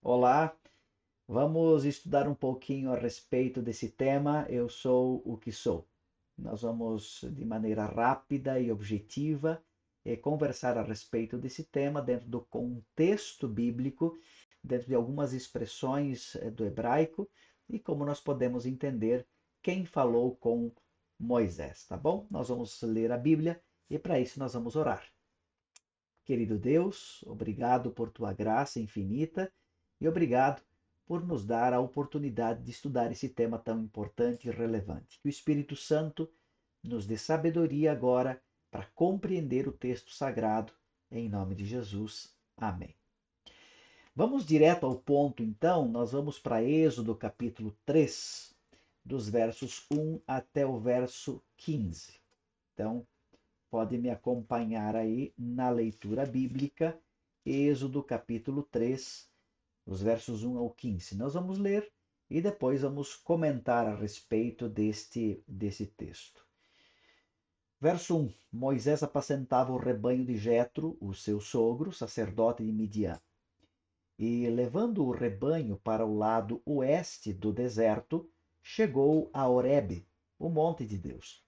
Olá, vamos estudar um pouquinho a respeito desse tema. Eu sou o que sou. Nós vamos, de maneira rápida e objetiva, conversar a respeito desse tema dentro do contexto bíblico, dentro de algumas expressões do hebraico e como nós podemos entender quem falou com Moisés, tá bom? Nós vamos ler a Bíblia e para isso nós vamos orar. Querido Deus, obrigado por tua graça infinita e obrigado por nos dar a oportunidade de estudar esse tema tão importante e relevante. Que o Espírito Santo nos dê sabedoria agora para compreender o texto sagrado. Em nome de Jesus. Amém. Vamos direto ao ponto, então. Nós vamos para Êxodo capítulo 3, dos versos 1 até o verso 15. Então, pode me acompanhar aí na leitura bíblica, Êxodo capítulo 3, os versos 1 ao 15. Nós vamos ler e depois vamos comentar a respeito desse texto. Verso 1. Moisés apacentava o rebanho de Jetro, o seu sogro, sacerdote de Midian. E, levando o rebanho para o lado oeste do deserto, chegou a Horebe, o monte de Deus.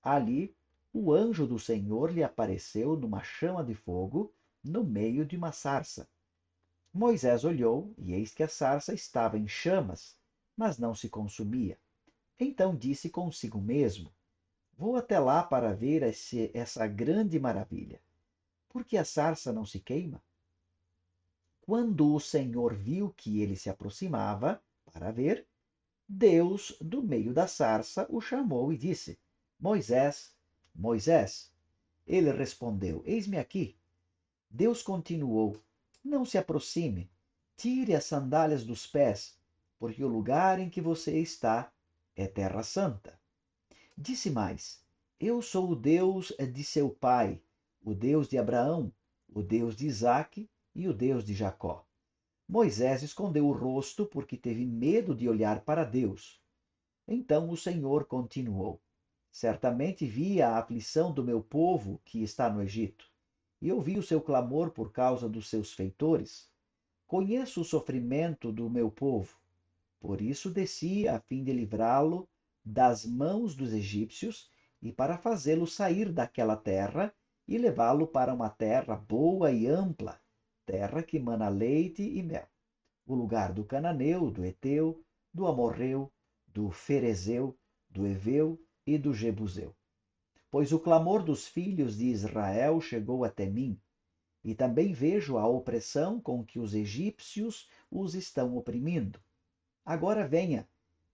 Ali, o anjo do Senhor lhe apareceu numa chama de fogo, no meio de uma sarça. Moisés olhou, e eis que a sarça estava em chamas, mas não se consumia. Então disse consigo mesmo: Vou até lá para ver essa grande maravilha. Por que a sarça não se queima? Quando o Senhor viu que ele se aproximava para ver, Deus, do meio da sarça, o chamou e disse: Moisés, Moisés. Ele respondeu: Eis-me aqui. Deus continuou: Não se aproxime, tire as sandálias dos pés, porque o lugar em que você está é terra santa. Disse mais: Eu sou o Deus de seu pai, o Deus de Abraão, o Deus de Isaque e o Deus de Jacó. Moisés escondeu o rosto porque teve medo de olhar para Deus. Então o Senhor continuou: Certamente vi a aflição do meu povo que está no Egito, e ouvi o seu clamor por causa dos seus feitores. Conheço o sofrimento do meu povo, por isso desci a fim de livrá-lo das mãos dos egípcios e para fazê-lo sair daquela terra e levá-lo para uma terra boa e ampla, terra que mana leite e mel, o lugar do cananeu, do Eteu, do Amorreu, do Ferezeu, do Eveu e do Jebuseu. Pois o clamor dos filhos de Israel chegou até mim, e também vejo a opressão com que os egípcios os estão oprimindo. Agora venha,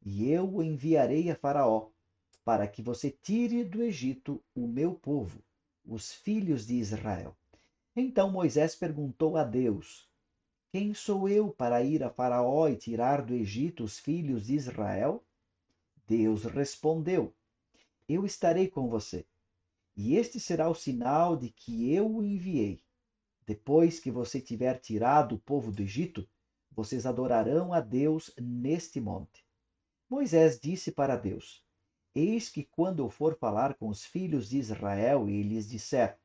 e eu o enviarei a Faraó, para que você tire do Egito o meu povo, os filhos de Israel. Então Moisés perguntou a Deus: Quem sou eu para ir a Faraó e tirar do Egito os filhos de Israel? Deus respondeu: Eu estarei com você, e este será o sinal de que eu o enviei. Depois que você tiver tirado o povo do Egito, vocês adorarão a Deus neste monte. Moisés disse para Deus: Eis que quando eu for falar com os filhos de Israel e lhes disser: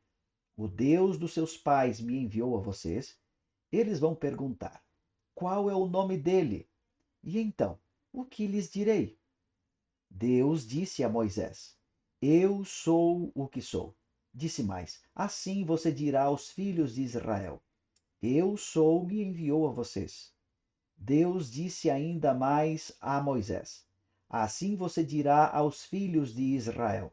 O Deus dos seus pais me enviou a vocês, eles vão perguntar: Qual é o nome dele? E então, o que lhes direi? Deus disse a Moisés: Eu sou o que sou. Disse mais: Assim você dirá aos filhos de Israel: Eu sou, me enviou a vocês. Deus disse ainda mais a Moisés: Assim você dirá aos filhos de Israel: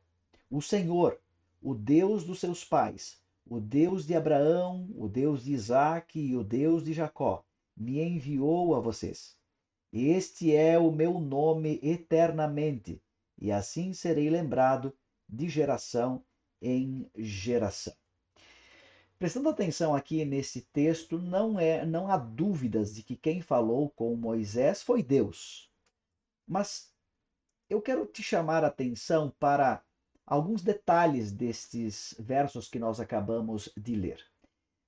O Senhor, o Deus dos seus pais, o Deus de Abraão, o Deus de Isaque e o Deus de Jacó, me enviou a vocês. Este é o meu nome eternamente, e assim serei lembrado de geração em geração. Prestando atenção aqui nesse texto, não há dúvidas de que quem falou com Moisés foi Deus. Mas eu quero te chamar a atenção para alguns detalhes destes versos que nós acabamos de ler.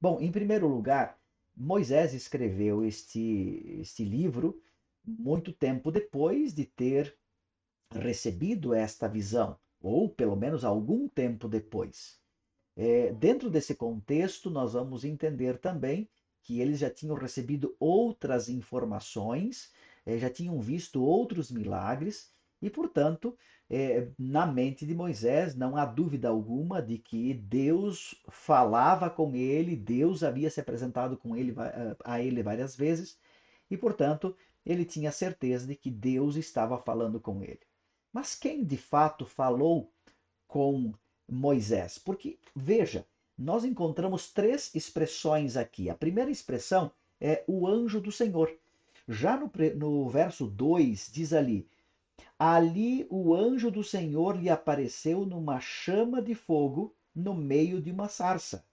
Bom, em primeiro lugar, Moisés escreveu este livro muito tempo depois de ter recebido esta visão, ou pelo menos algum tempo depois. Dentro desse contexto, nós vamos entender também que eles já tinham recebido outras informações, já tinham visto outros milagres, e, portanto, na mente de Moisés não há dúvida alguma de que Deus falava com ele, Deus havia se apresentado com ele, a ele várias vezes, e, portanto, ele tinha certeza de que Deus estava falando com ele. Mas quem de fato falou com Moisés? Porque, veja, nós encontramos três expressões aqui. A primeira expressão é o anjo do Senhor. Já no verso 2 diz ali: ali o anjo do Senhor lhe apareceu numa chama de fogo no meio de uma sarça.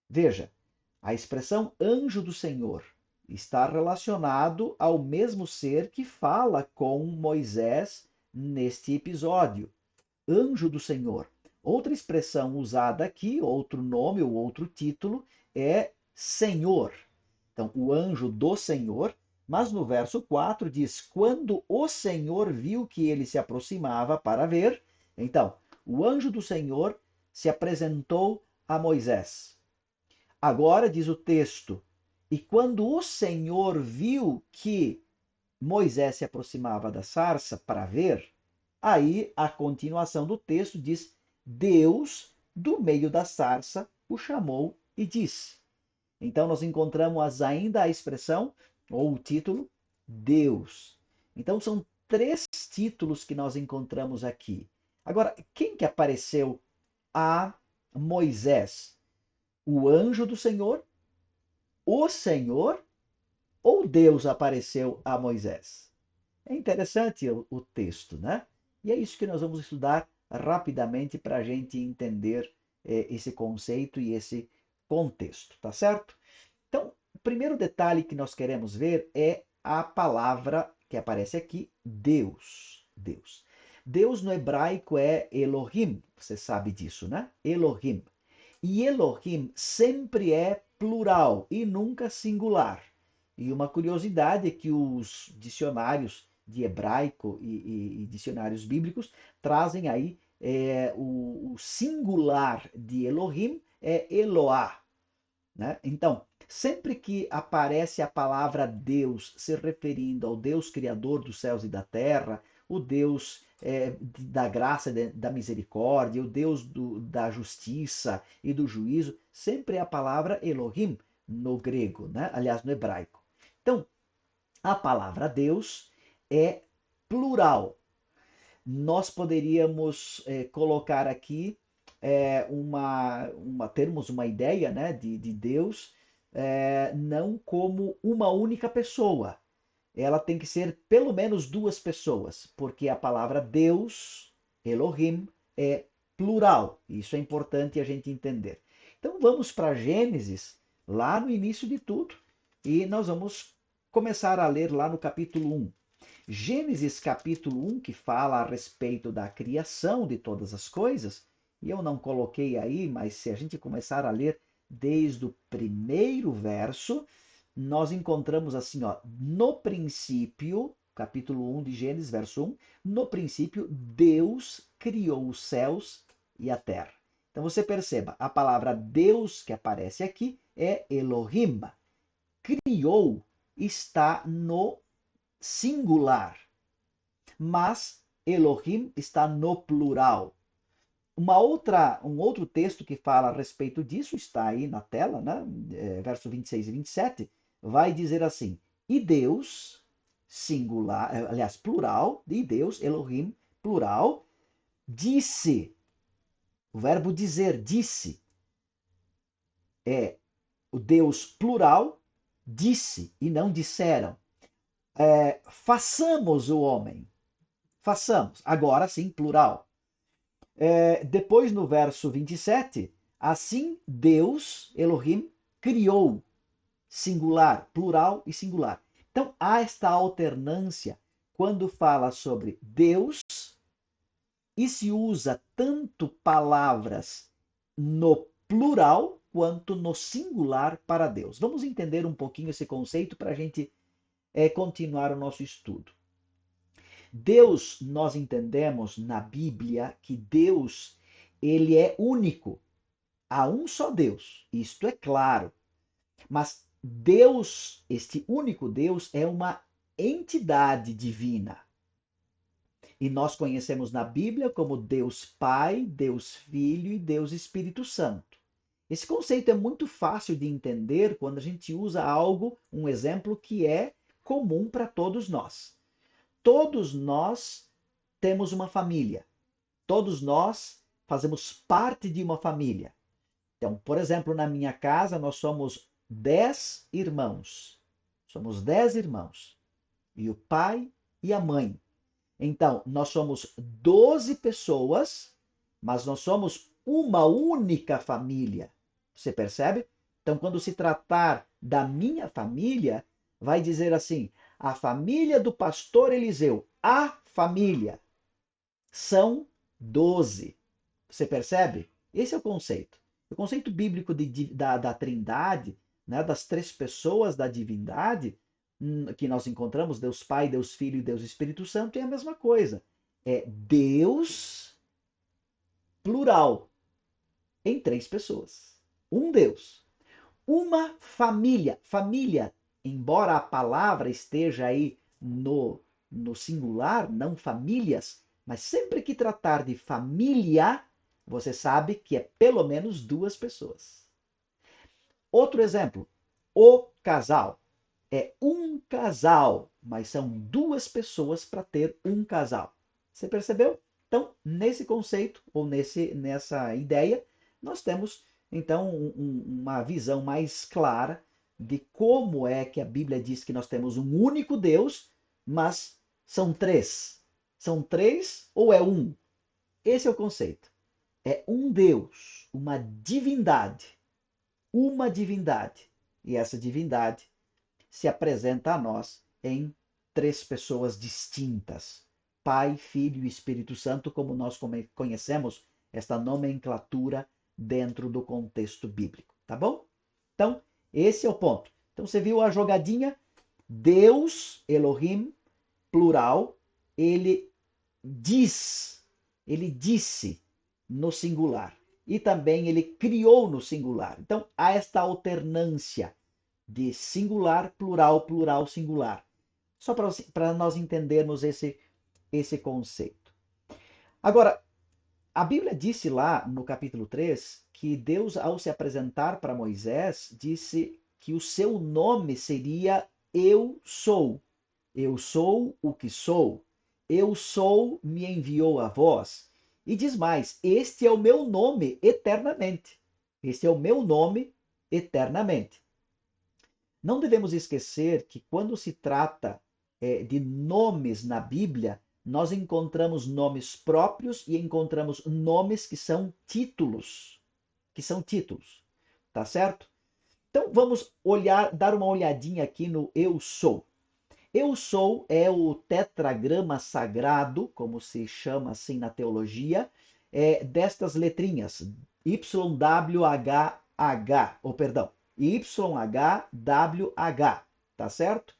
Veja, a expressão anjo do Senhor está relacionado ao mesmo ser que fala com Moisés neste episódio. Anjo do Senhor. Outra expressão usada aqui, outro nome ou outro título, é Senhor. Então, o anjo do Senhor, mas no verso 4 diz: quando o Senhor viu que ele se aproximava para ver, então, o anjo do Senhor se apresentou a Moisés. Agora diz o texto: e quando o Senhor viu que Moisés se aproximava da sarça para ver, aí a continuação do texto diz: Deus, do meio da sarça, o chamou e disse. Então nós encontramos ainda a expressão ou o título Deus. Então são três títulos que nós encontramos aqui. Agora, quem que apareceu a Moisés? O anjo do Senhor? O Senhor? Ou Deus apareceu a Moisés? É interessante o texto, né? E é isso que nós vamos estudar rapidamente para a gente entender esse conceito e esse contexto, tá certo? Então, o primeiro detalhe que nós queremos ver é a palavra que aparece aqui, Deus. Deus. Deus no hebraico é Elohim, você sabe disso, né? Elohim. E Elohim sempre é plural e nunca singular. E uma curiosidade é que os dicionários de hebraico e dicionários bíblicos trazem aí o singular de Elohim é Eloá, né? Então, sempre que aparece a palavra Deus se referindo ao Deus criador dos céus e da terra, o Deus da graça, da misericórdia, o Deus da justiça e do juízo, sempre é a palavra Elohim no grego, né? Aliás, no hebraico. Então, a palavra Deus é plural. Nós poderíamos colocar aqui termos uma ideia, né, de Deus não como uma única pessoa. Ela tem que ser pelo menos duas pessoas, porque a palavra Deus, Elohim, é plural. Isso é importante a gente entender. Então vamos para Gênesis, lá no início de tudo, e nós vamos começar a ler lá no capítulo 1. Gênesis capítulo 1, que fala a respeito da criação de todas as coisas, e eu não coloquei aí, mas se a gente começar a ler desde o primeiro verso, nós encontramos assim, ó, no princípio, capítulo 1 de Gênesis, verso 1, no princípio Deus criou os céus e a terra. Então você perceba, a palavra Deus que aparece aqui é Elohim. Criou está no singular, mas Elohim está no plural. Um outro texto que fala a respeito disso está aí na tela, né? Verso 26 e 27, vai dizer assim: e Deus, singular, aliás, plural, e Deus, Elohim, plural, disse, o verbo dizer, disse, é o Deus plural, disse e não disseram. Façamos o homem. Façamos. Agora sim, plural. Depois no verso 27, assim Deus, Elohim, criou singular, plural e singular. Então há esta alternância quando fala sobre Deus e se usa tanto palavras no plural quanto no singular para Deus. Vamos entender um pouquinho esse conceito para a gente continuar o nosso estudo. Deus, nós entendemos na Bíblia que Deus, ele é único. Há um só Deus, isto é claro. Mas Deus, este único Deus, é uma entidade divina. E nós conhecemos na Bíblia como Deus Pai, Deus Filho e Deus Espírito Santo. Esse conceito é muito fácil de entender quando a gente usa algo, um exemplo que é comum para todos nós. Todos nós temos uma família. Todos nós fazemos parte de uma família. Então, por exemplo, na minha casa nós somos 10 irmãos. Somos 10 irmãos. E o pai e a mãe. Então, nós somos 12 pessoas, mas nós somos uma única família. Você percebe? Então, quando se tratar da minha família, vai dizer assim: a família do pastor Eliseu, a família, são 12. Você percebe? Esse é o conceito. O conceito bíblico da Trindade, né, das três pessoas da divindade, que nós encontramos, Deus Pai, Deus Filho e Deus Espírito Santo, é a mesma coisa. É Deus plural, em três pessoas. Um Deus. Uma família. Família, embora a palavra esteja aí no singular, não famílias, mas sempre que tratar de família, você sabe que é pelo menos duas pessoas. Outro exemplo, o casal. É um casal, mas são duas pessoas para ter um casal. Você percebeu? Então, nesse conceito, ou nessa ideia, nós temos, então, uma visão mais clara de como é que a Bíblia diz que nós temos um único Deus, mas são três. São três ou é um? Esse é o conceito. É um Deus, uma divindade. Uma divindade. E essa divindade se apresenta a nós em três pessoas distintas: Pai, Filho e Espírito Santo, como nós conhecemos esta nomenclatura dentro do contexto bíblico, tá bom? Então, esse é o ponto. Então, você viu a jogadinha? Deus, Elohim, plural, ele diz, ele disse no singular. E também ele criou no singular. Então, há esta alternância de singular, plural, plural, singular. Só para nós entendermos esse conceito. Agora, a Bíblia disse lá no capítulo 3 que Deus, ao se apresentar para Moisés, disse que o seu nome seria Eu Sou. Eu sou o que sou. Eu sou me enviou a vós. E diz mais: este é o meu nome eternamente. Este é o meu nome eternamente. Não devemos esquecer que quando se trata de nomes na Bíblia, nós encontramos nomes próprios e encontramos nomes que são títulos, tá certo? Então vamos dar uma olhadinha aqui no Eu Sou. Eu Sou é o tetragrama sagrado, como se chama assim na teologia, destas letrinhas, YWHH, ou perdão, YHWH, tá certo?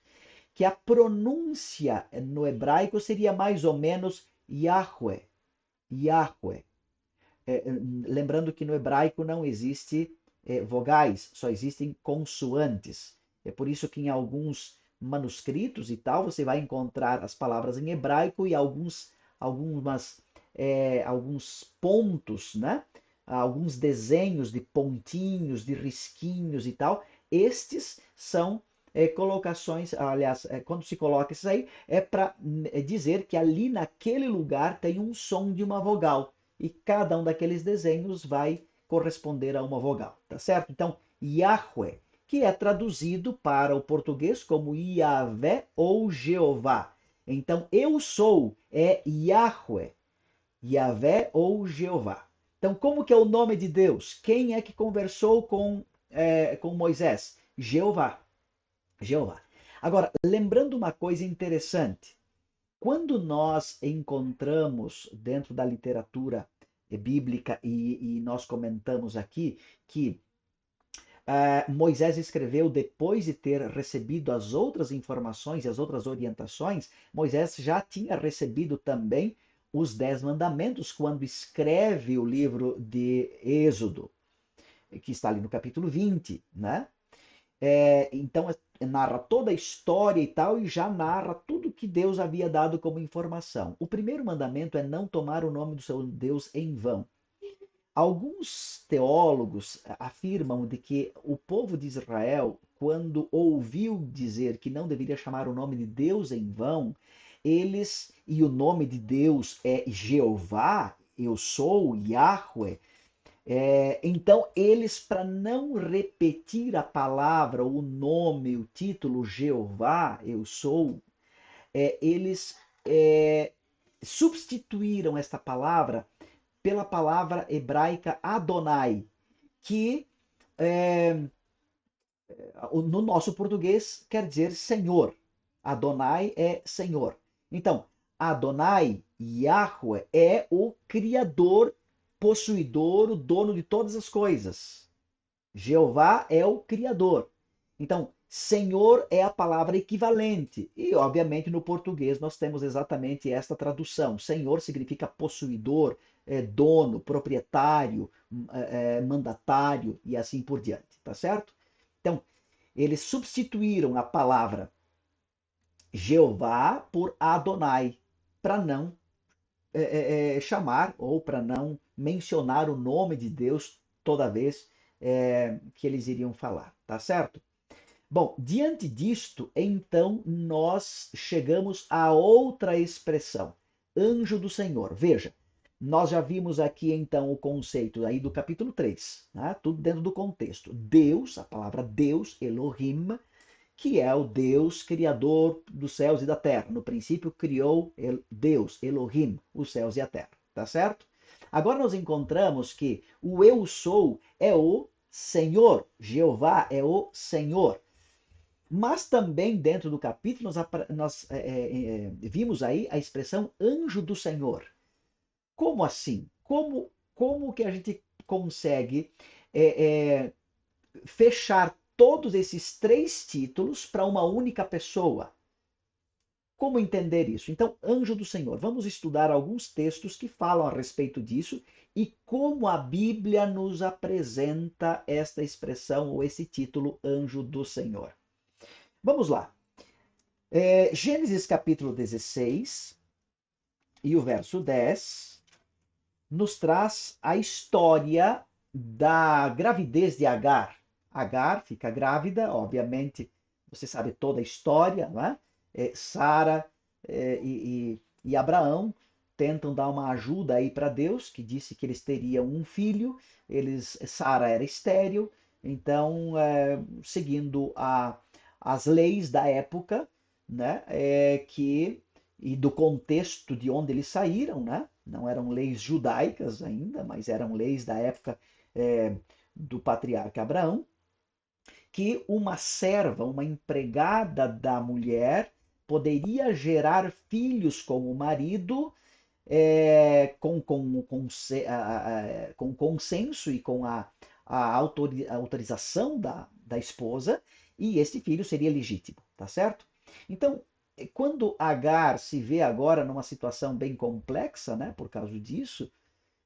Que a pronúncia no hebraico seria mais ou menos Yahweh. Yahweh. Lembrando que no hebraico não existe vogais, só existem consoantes. É por isso que em alguns manuscritos e tal você vai encontrar as palavras em hebraico e alguns pontos, né? Alguns desenhos de pontinhos, de risquinhos e tal. Estes são colocações, aliás, quando se coloca isso aí, é para dizer que ali naquele lugar tem um som de uma vogal e cada um daqueles desenhos vai corresponder a uma vogal, tá certo? Então, Yahweh, que é traduzido para o português como Yahvé ou Jeová. Então, eu sou é Yahweh, Yahvé ou Jeová. Então, como que é o nome de Deus? Quem é que conversou com Moisés? Jeová. Jeová. Agora, lembrando uma coisa interessante, quando nós encontramos dentro da literatura bíblica, e nós comentamos aqui que Moisés escreveu depois de ter recebido as outras informações e as outras orientações, Moisés já tinha recebido também os 10 mandamentos quando escreve o livro de Êxodo, que está ali no capítulo 20, né? Então narra toda a história e tal, e já narra tudo que Deus havia dado como informação. O primeiro mandamento é não tomar o nome do seu Deus em vão. Alguns teólogos afirmam de que o povo de Israel, quando ouviu dizer que não deveria chamar o nome de Deus em vão, e o nome de Deus é Jeová, eu sou, Yahweh, então, eles, para não repetir a palavra, o nome, o título Jeová, eu sou, eles substituíram esta palavra pela palavra hebraica Adonai, que no nosso português quer dizer Senhor. Adonai é Senhor. Então, Adonai, Yahweh, é o Criador, possuidor, o dono de todas as coisas. Jeová é o Criador. Então, Senhor é a palavra equivalente. E, obviamente, no português nós temos exatamente esta tradução. Senhor significa possuidor, dono, proprietário, mandatário e assim por diante. Tá certo? Então, eles substituíram a palavra Jeová por Adonai, para não chamar ou para não mencionar o nome de Deus toda vez que eles iriam falar, tá certo? Bom, diante disto, então nós chegamos a outra expressão, anjo do Senhor. Veja, nós já vimos aqui então o conceito aí do capítulo 3, né? Tudo dentro do contexto. Deus, a palavra Deus, Elohim, que é o Deus criador dos céus e da terra. No princípio criou Deus, Elohim, os céus e a terra, tá certo? Agora nós encontramos que o eu sou é o Senhor, Jeová é o Senhor. Mas também dentro do capítulo nós vimos aí a expressão anjo do Senhor. Como assim? Como que a gente consegue fechar todos esses três títulos para uma única pessoa? Como entender isso? Então, anjo do Senhor. Vamos estudar alguns textos que falam a respeito disso e como a Bíblia nos apresenta esta expressão ou esse título, anjo do Senhor. Vamos lá. Gênesis capítulo 16 e o verso 10 nos traz a história da gravidez de Agar. Agar fica grávida, obviamente, você sabe toda a história, não é? Sara e Abraão tentam dar uma ajuda aí para Deus, que disse que eles teriam um filho, Sara era estéril, então, seguindo as leis da época, né, e do contexto de onde eles saíram, né? Não eram leis judaicas ainda, mas eram leis da época do patriarca Abraão, que uma serva, uma empregada da mulher, poderia gerar filhos com o marido com consenso e com a autorização da esposa, e esse filho seria legítimo, tá certo? Então, quando Agar se vê agora numa situação bem complexa, né, por causa disso,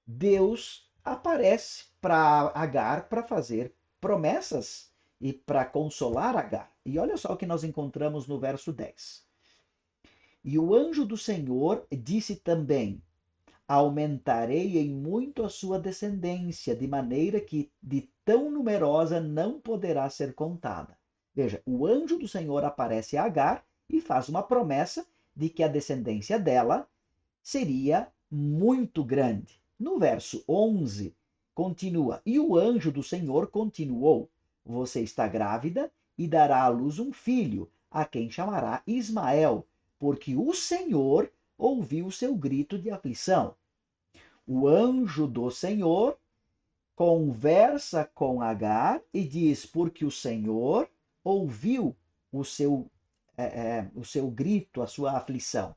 Deus aparece para Agar para fazer promessas e para consolar Agar. E olha só o que nós encontramos no verso 10. E o anjo do Senhor disse também: aumentarei em muito a sua descendência, de maneira que de tão numerosa não poderá ser contada. Veja, o anjo do Senhor aparece a Agar e faz uma promessa de que a descendência dela seria muito grande. No verso 11, continua: e o anjo do Senhor continuou: você está grávida e dará à luz um filho, a quem chamará Ismael, porque o Senhor ouviu o seu grito de aflição. O anjo do Senhor conversa com Agar e diz: porque o Senhor ouviu o seu grito, a sua aflição.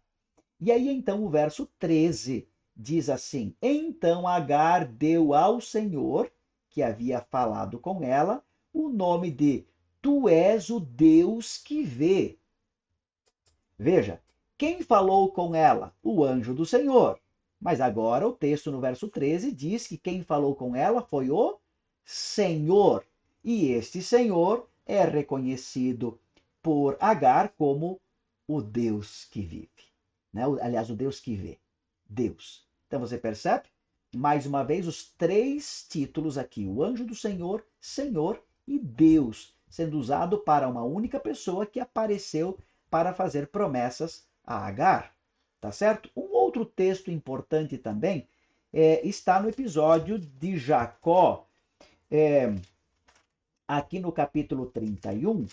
E aí então o verso 13 diz assim: então Agar deu ao Senhor, que havia falado com ela, o nome de Tu és o Deus que vê. Veja, quem falou com ela? O anjo do Senhor. Mas agora o texto no verso 13 diz que quem falou com ela foi o Senhor. E este Senhor é reconhecido por Agar como o Deus que vive. Né? Aliás, o Deus que vê. Deus. Então você percebe? Mais uma vez, os três títulos aqui: o anjo do Senhor, Senhor e Deus, sendo usado para uma única pessoa que apareceu para fazer promessas a Agar. Tá certo? Um outro texto importante também está no episódio de Jacó, aqui no capítulo 31,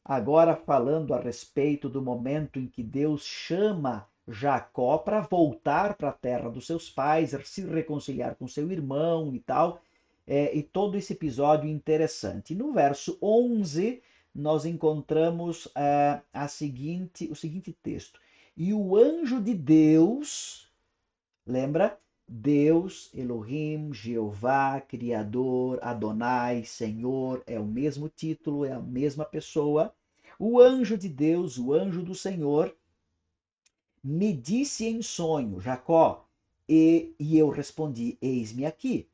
agora falando a respeito do momento em que Deus chama Jacó para voltar para a terra dos seus pais, se reconciliar com seu irmão e tal, e todo esse episódio interessante. No verso 11, nós encontramos o seguinte texto: E o anjo de Deus, lembra? Deus, Elohim, Jeová, Criador, Adonai, Senhor, é o mesmo título, é a mesma pessoa. O anjo de Deus, o anjo do Senhor, me disse em sonho, Jacó, e eu respondi, eis-me aqui.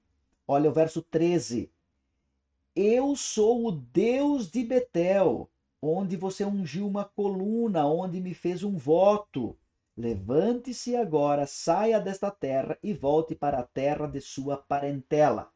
Olha o verso 13. Eu sou o Deus de Betel, onde você ungiu uma coluna, onde me fez um voto. Levante-se agora, saia desta terra e volte para a terra de sua parentela.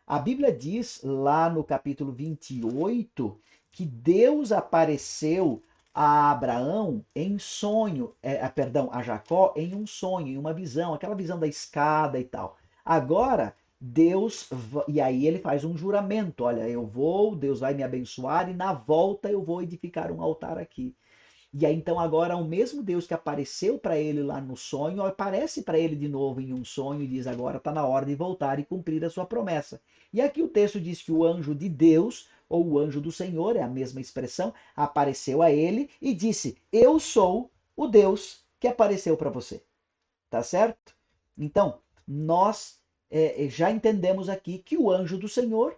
A Bíblia diz lá no capítulo 28 que Deus apareceu a Abraão em sonho, perdão, a Jacó em um sonho, em uma visão, aquela visão da escada e tal. Agora, Deus, e aí ele faz um juramento, olha, eu vou, Deus vai me abençoar e na volta eu vou edificar um altar aqui. E aí então agora o mesmo Deus que apareceu para ele lá no sonho, aparece para ele de novo em um sonho e diz agora está na hora de voltar e cumprir a sua promessa. E aqui o texto diz que o anjo de Deus, ou o anjo do Senhor, é a mesma expressão, apareceu a ele e disse, eu sou o Deus que apareceu para você. Tá certo? Então, nós já entendemos aqui que o anjo do Senhor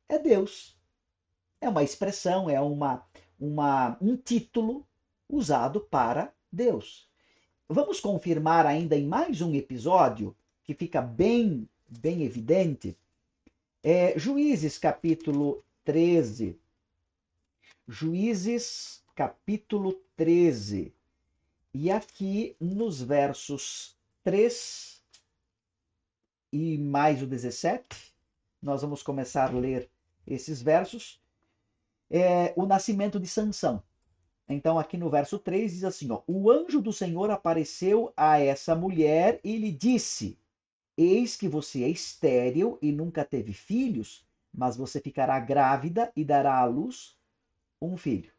é Deus. É uma expressão, é um título usado para Deus. Vamos confirmar ainda em mais um episódio que fica bem evidente. Juízes capítulo 13. Juízes capítulo 13. E aqui nos versos 3 e mais o 17, nós vamos começar a ler esses versos. O nascimento de Sansão. Então, aqui no verso 3 diz assim: ó, o anjo do Senhor apareceu a essa mulher e lhe disse: eis que você é estéril e nunca teve filhos, mas você ficará grávida e dará à luz um filho.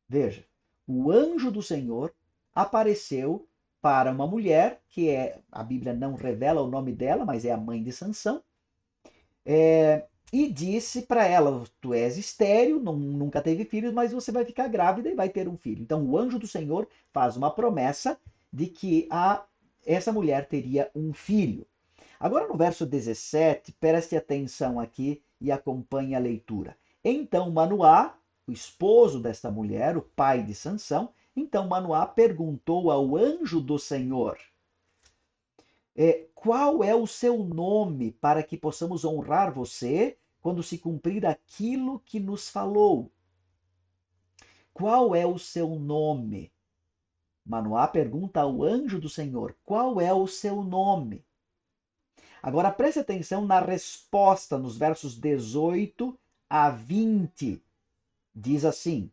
Veja, o anjo do Senhor apareceu para uma mulher, que a Bíblia não revela o nome dela, mas é a mãe de Sansão, e disse para ela: tu és estéril, nunca teve filhos, mas você vai ficar grávida e vai ter um filho. Então o anjo do Senhor faz uma promessa de que essa mulher teria um filho. Agora no verso 17, preste atenção aqui e acompanhe a leitura. Então Manoá, o esposo desta mulher, o pai de Sansão, então Manoá perguntou ao anjo do Senhor: qual é o seu nome para que possamos honrar você quando se cumprir aquilo que nos falou? Qual é o seu nome? Manoá pergunta ao anjo do Senhor: qual é o seu nome? Agora preste atenção na resposta nos versos 18 a 20. Diz assim: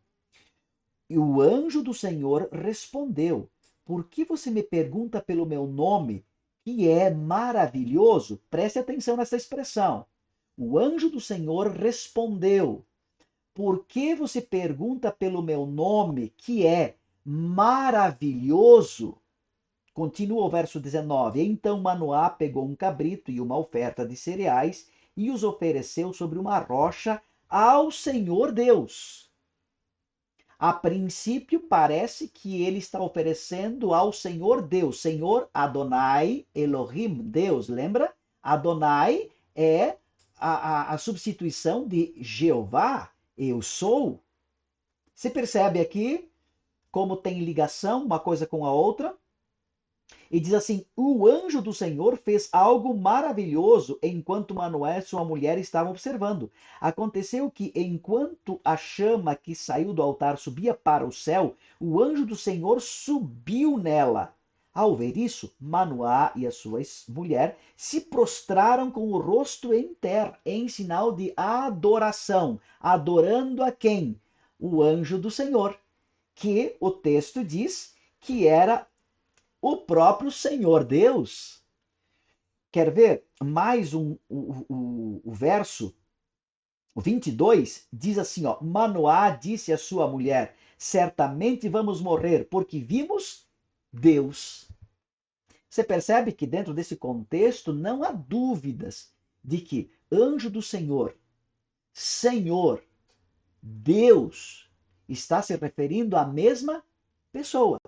e o anjo do Senhor respondeu: por que você me pergunta pelo meu nome, que é maravilhoso? Preste atenção nessa expressão. O anjo do Senhor respondeu: por que você pergunta pelo meu nome, que é maravilhoso? Continua o verso 19. Então Manoá pegou um cabrito e uma oferta de cereais e os ofereceu sobre uma rocha ao Senhor Deus. A princípio, parece que ele está oferecendo ao Senhor Deus. Senhor Adonai, Elohim, Deus, lembra? Adonai é a substituição de Jeová, eu sou. Você percebe aqui como tem ligação uma coisa com a outra? E diz assim: o anjo do Senhor fez algo maravilhoso enquanto Manoé e sua mulher estavam observando. Aconteceu que, enquanto a chama que saiu do altar subia para o céu, o anjo do Senhor subiu nela. Ao ver isso, Manoá e a sua mulher se prostraram com o rosto em terra, em sinal de adoração. Adorando a quem? O anjo do Senhor, que o texto diz que era o próprio Senhor Deus. Quer ver mais o verso 22? Diz assim, ó: Manoá disse à sua mulher: certamente vamos morrer, porque vimos Deus. Você percebe que dentro desse contexto não há dúvidas de que anjo do Senhor, Senhor, Deus, está se referindo à mesma pessoa.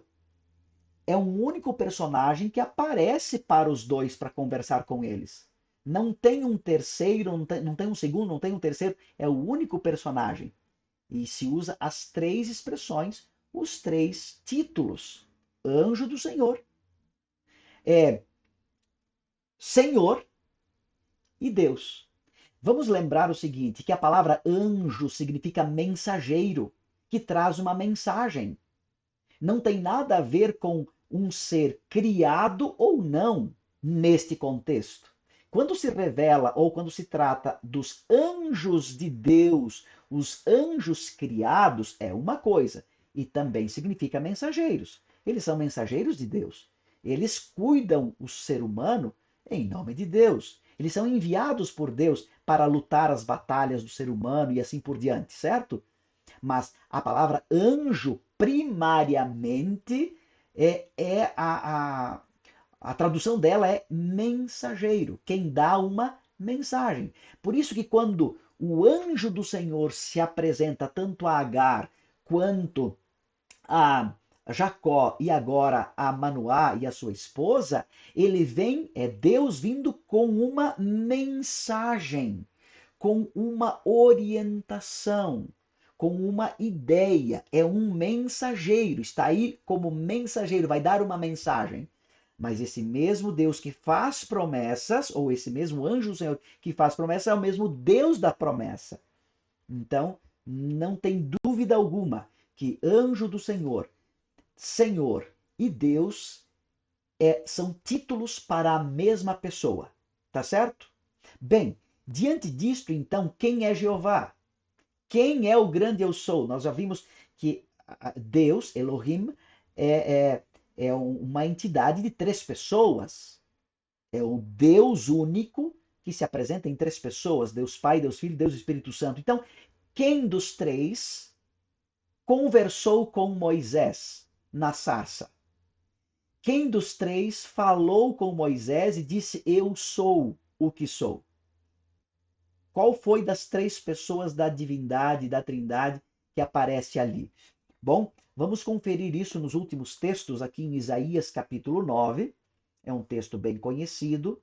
É um único personagem que aparece para os dois para conversar com eles. Não tem um terceiro, não tem um segundo, não tem um terceiro. É o único personagem. E se usa as três expressões, os três títulos. Anjo do Senhor. É Senhor e Deus. Vamos lembrar o seguinte, que a palavra anjo significa mensageiro, que traz uma mensagem. Não tem nada a ver com um ser criado ou não neste contexto. Quando se revela ou quando se trata dos anjos de Deus, os anjos criados, é uma coisa e também significa mensageiros. Eles são mensageiros de Deus. Eles cuidam o ser humano em nome de Deus. Eles são enviados por Deus para lutar as batalhas do ser humano e assim por diante, certo? Mas a palavra anjo, primariamente, a tradução dela é mensageiro, quem dá uma mensagem. Por isso que quando o anjo do Senhor se apresenta tanto a Agar quanto a Jacó e agora a Manoá e a sua esposa, ele vem, é Deus vindo com uma mensagem, com uma orientação, com uma ideia. É um mensageiro, está aí como mensageiro, vai dar uma mensagem. Mas esse mesmo Deus que faz promessas, ou esse mesmo anjo do Senhor que faz promessas, é o mesmo Deus da promessa. Então, não tem dúvida alguma que anjo do Senhor, Senhor e Deus são títulos para a mesma pessoa. Tá certo? Bem, diante disto, então, quem é Jeová? Quem é o grande eu sou? Nós já vimos que Deus, Elohim, é, uma entidade de três pessoas. É o Deus único que se apresenta em três pessoas: Deus Pai, Deus Filho, Deus Espírito Santo. Então, quem dos três conversou com Moisés na sarça? Quem dos três falou com Moisés e disse: Eu sou o que sou? Qual foi das três pessoas da divindade, da trindade, que aparece ali? Bom, vamos conferir isso nos últimos textos aqui em Isaías capítulo 9. É um texto bem conhecido.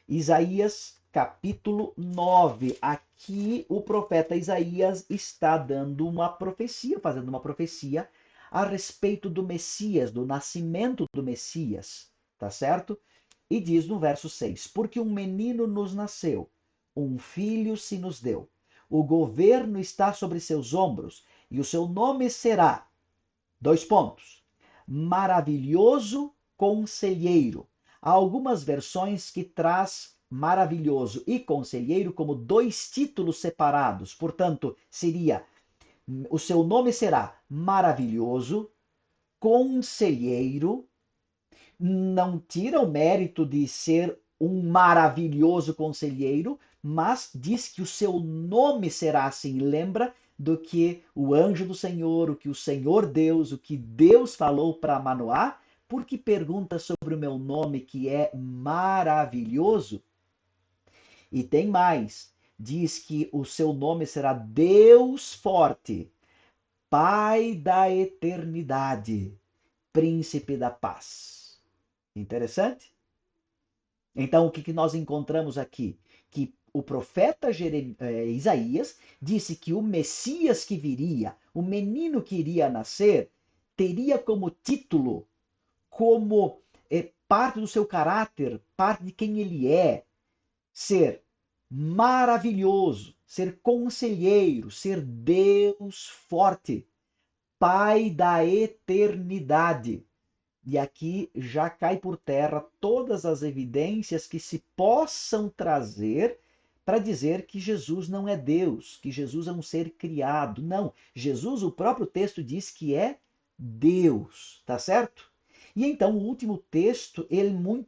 Isaías capítulo 9. Aqui o profeta Isaías está dando uma profecia, fazendo uma profecia a respeito do Messias, do nascimento do Messias, tá certo? E diz no verso 6: Porque um menino nos nasceu, um filho se nos deu. O governo está sobre seus ombros e o seu nome será, dois pontos, maravilhoso conselheiro. Há algumas versões que traz maravilhoso e conselheiro como dois títulos separados. Portanto, seria, o seu nome será maravilhoso, conselheiro. Não tira o mérito de ser um maravilhoso conselheiro, mas diz que o seu nome será assim. Lembra do que o anjo do Senhor, o que o Senhor Deus, o que Deus falou para Manoá? Porque pergunta sobre o meu nome que é maravilhoso? E tem mais. Diz que o seu nome será Deus forte, Pai da eternidade, Príncipe da paz. Interessante? Então, o que nós encontramos aqui? Que o profeta Isaías disse que o Messias que viria, o menino que iria nascer, teria como título como parte do seu caráter, parte de quem ele é, ser maravilhoso, ser conselheiro, ser Deus forte, Pai da eternidade. E aqui já cai por terra todas as evidências que se possam trazer para dizer que Jesus não é Deus, que Jesus é um ser criado. Não, Jesus, o próprio texto diz que é Deus, tá certo? E então o último texto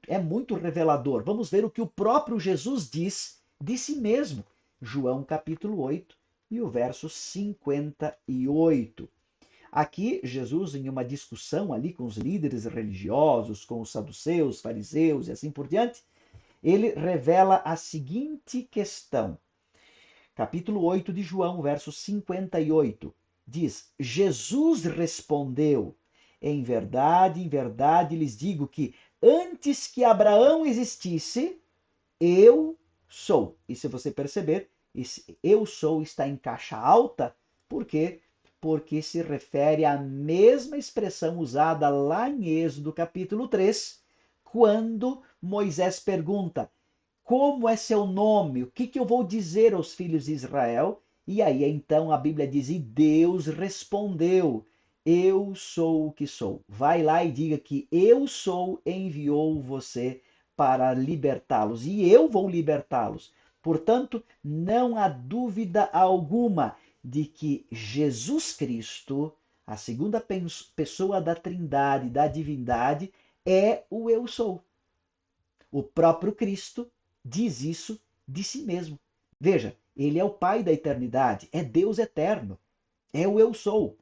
é muito revelador. Vamos ver o que o próprio Jesus diz de si mesmo. João capítulo 8 e o verso 58. Aqui, Jesus, em uma discussão ali com os líderes religiosos, com os saduceus, fariseus e assim por diante, ele revela a seguinte questão. Capítulo 8 de João, verso 58, diz: Jesus respondeu: em verdade lhes digo que antes que Abraão existisse, eu sou. E se você perceber, esse eu sou está em caixa alta, por quê? Porque se refere à mesma expressão usada lá em Êxodo capítulo 3, quando Moisés pergunta: como é seu nome? O que eu vou dizer aos filhos de Israel? E aí então a Bíblia diz: e Deus respondeu: eu sou o que sou. Vai lá e diga que eu sou enviou você para libertá-los e eu vou libertá-los. Portanto, não há dúvida alguma de que Jesus Cristo, a segunda pessoa da Trindade, da divindade, é o eu sou. O próprio Cristo diz isso de si mesmo. Veja, ele é o Pai da eternidade, é Deus eterno, é o eu sou.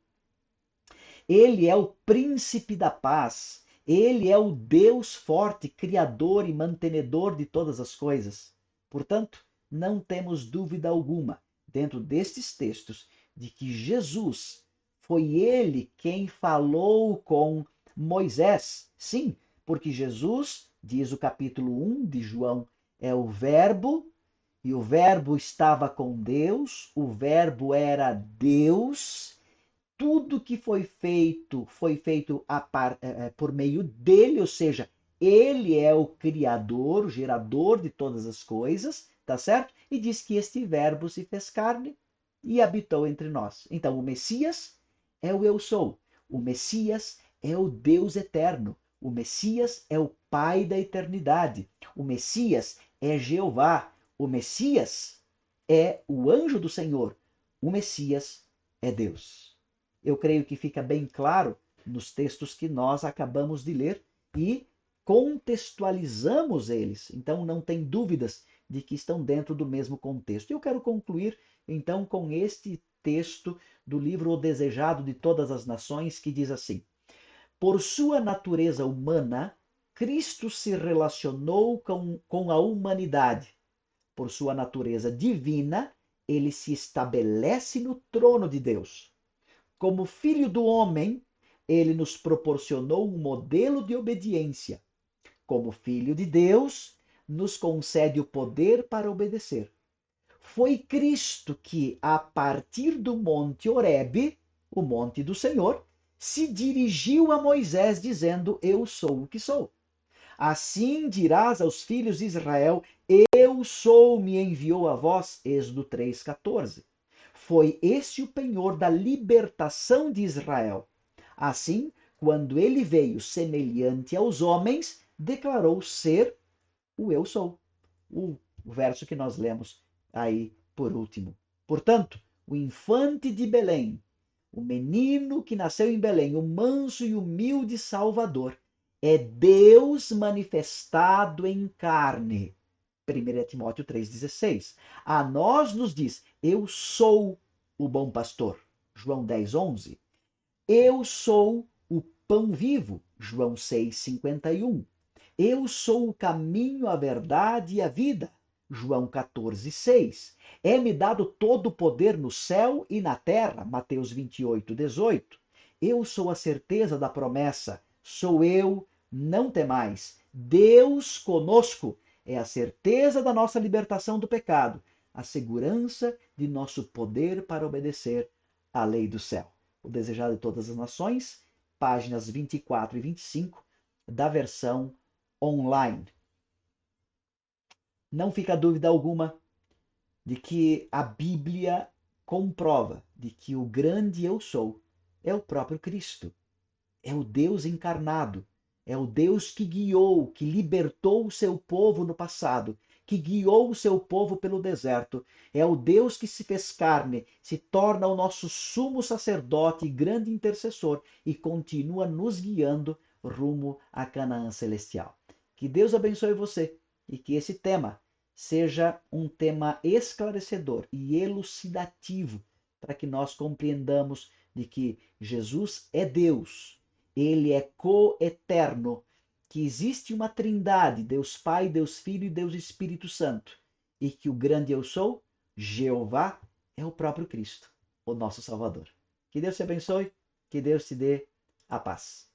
Ele é o príncipe da paz, ele é o Deus forte, criador e mantenedor de todas as coisas. Portanto, não temos dúvida alguma, dentro destes textos, de que Jesus foi ele quem falou com Moisés. Sim, porque Jesus, diz o capítulo 1 de João, é o Verbo, e o Verbo estava com Deus, o Verbo era Deus. Tudo que foi feito por meio dele, ou seja, ele é o criador, o gerador de todas as coisas, tá certo? E diz que este verbo se fez carne e habitou entre nós. Então, o Messias é o eu sou. O Messias é o Deus eterno. O Messias é o Pai da eternidade. O Messias é Jeová. O Messias é o anjo do Senhor. O Messias é Deus. Eu creio que fica bem claro nos textos que nós acabamos de ler e contextualizamos eles. Então não tem dúvidas de que estão dentro do mesmo contexto. Eu quero concluir então com este texto do livro O Desejado de Todas as Nações, que diz assim: por sua natureza humana, Cristo se relacionou com a humanidade. Por sua natureza divina, ele se estabelece no trono de Deus. Como filho do homem, ele nos proporcionou um modelo de obediência. Como filho de Deus, nos concede o poder para obedecer. Foi Cristo que, a partir do Monte Horebe, o monte do Senhor, se dirigiu a Moisés dizendo: eu sou o que sou. Assim dirás aos filhos de Israel: eu sou, me enviou a vós. Êxodo 3,14. Foi este o penhor da libertação de Israel. Assim, quando ele veio semelhante aos homens, declarou ser o eu sou. O verso que nós lemos aí por último. Portanto, o infante de Belém, o menino que nasceu em Belém, o manso e humilde Salvador, é Deus manifestado em carne. 1 Timóteo 3,16. A nós nos diz: eu sou o bom pastor. João 10,11. Eu sou o pão vivo. João 6,51. Eu sou o caminho, a verdade e a vida. João 14,6. É-me dado todo o poder no céu e na terra. Mateus 28,18. Eu sou a certeza da promessa. Sou eu, não temais. Deus conosco é a certeza da nossa libertação do pecado, a segurança de nosso poder para obedecer à lei do céu. O Desejado de Todas as Nações, páginas 24 e 25, da versão online. Não fica dúvida alguma de que a Bíblia comprova de que o grande eu sou é o próprio Cristo, é o Deus encarnado, é o Deus que guiou, que libertou o seu povo no passado, que guiou o seu povo pelo deserto, é o Deus que se fez carne, se torna o nosso sumo sacerdote e grande intercessor e continua nos guiando rumo à Canaã celestial. Que Deus abençoe você e que esse tema seja um tema esclarecedor e elucidativo para que nós compreendamos de que Jesus é Deus, ele é coeterno, que existe uma trindade, Deus Pai, Deus Filho e Deus Espírito Santo, e que o grande eu sou, Jeová, é o próprio Cristo, o nosso Salvador. Que Deus te abençoe, que Deus te dê a paz.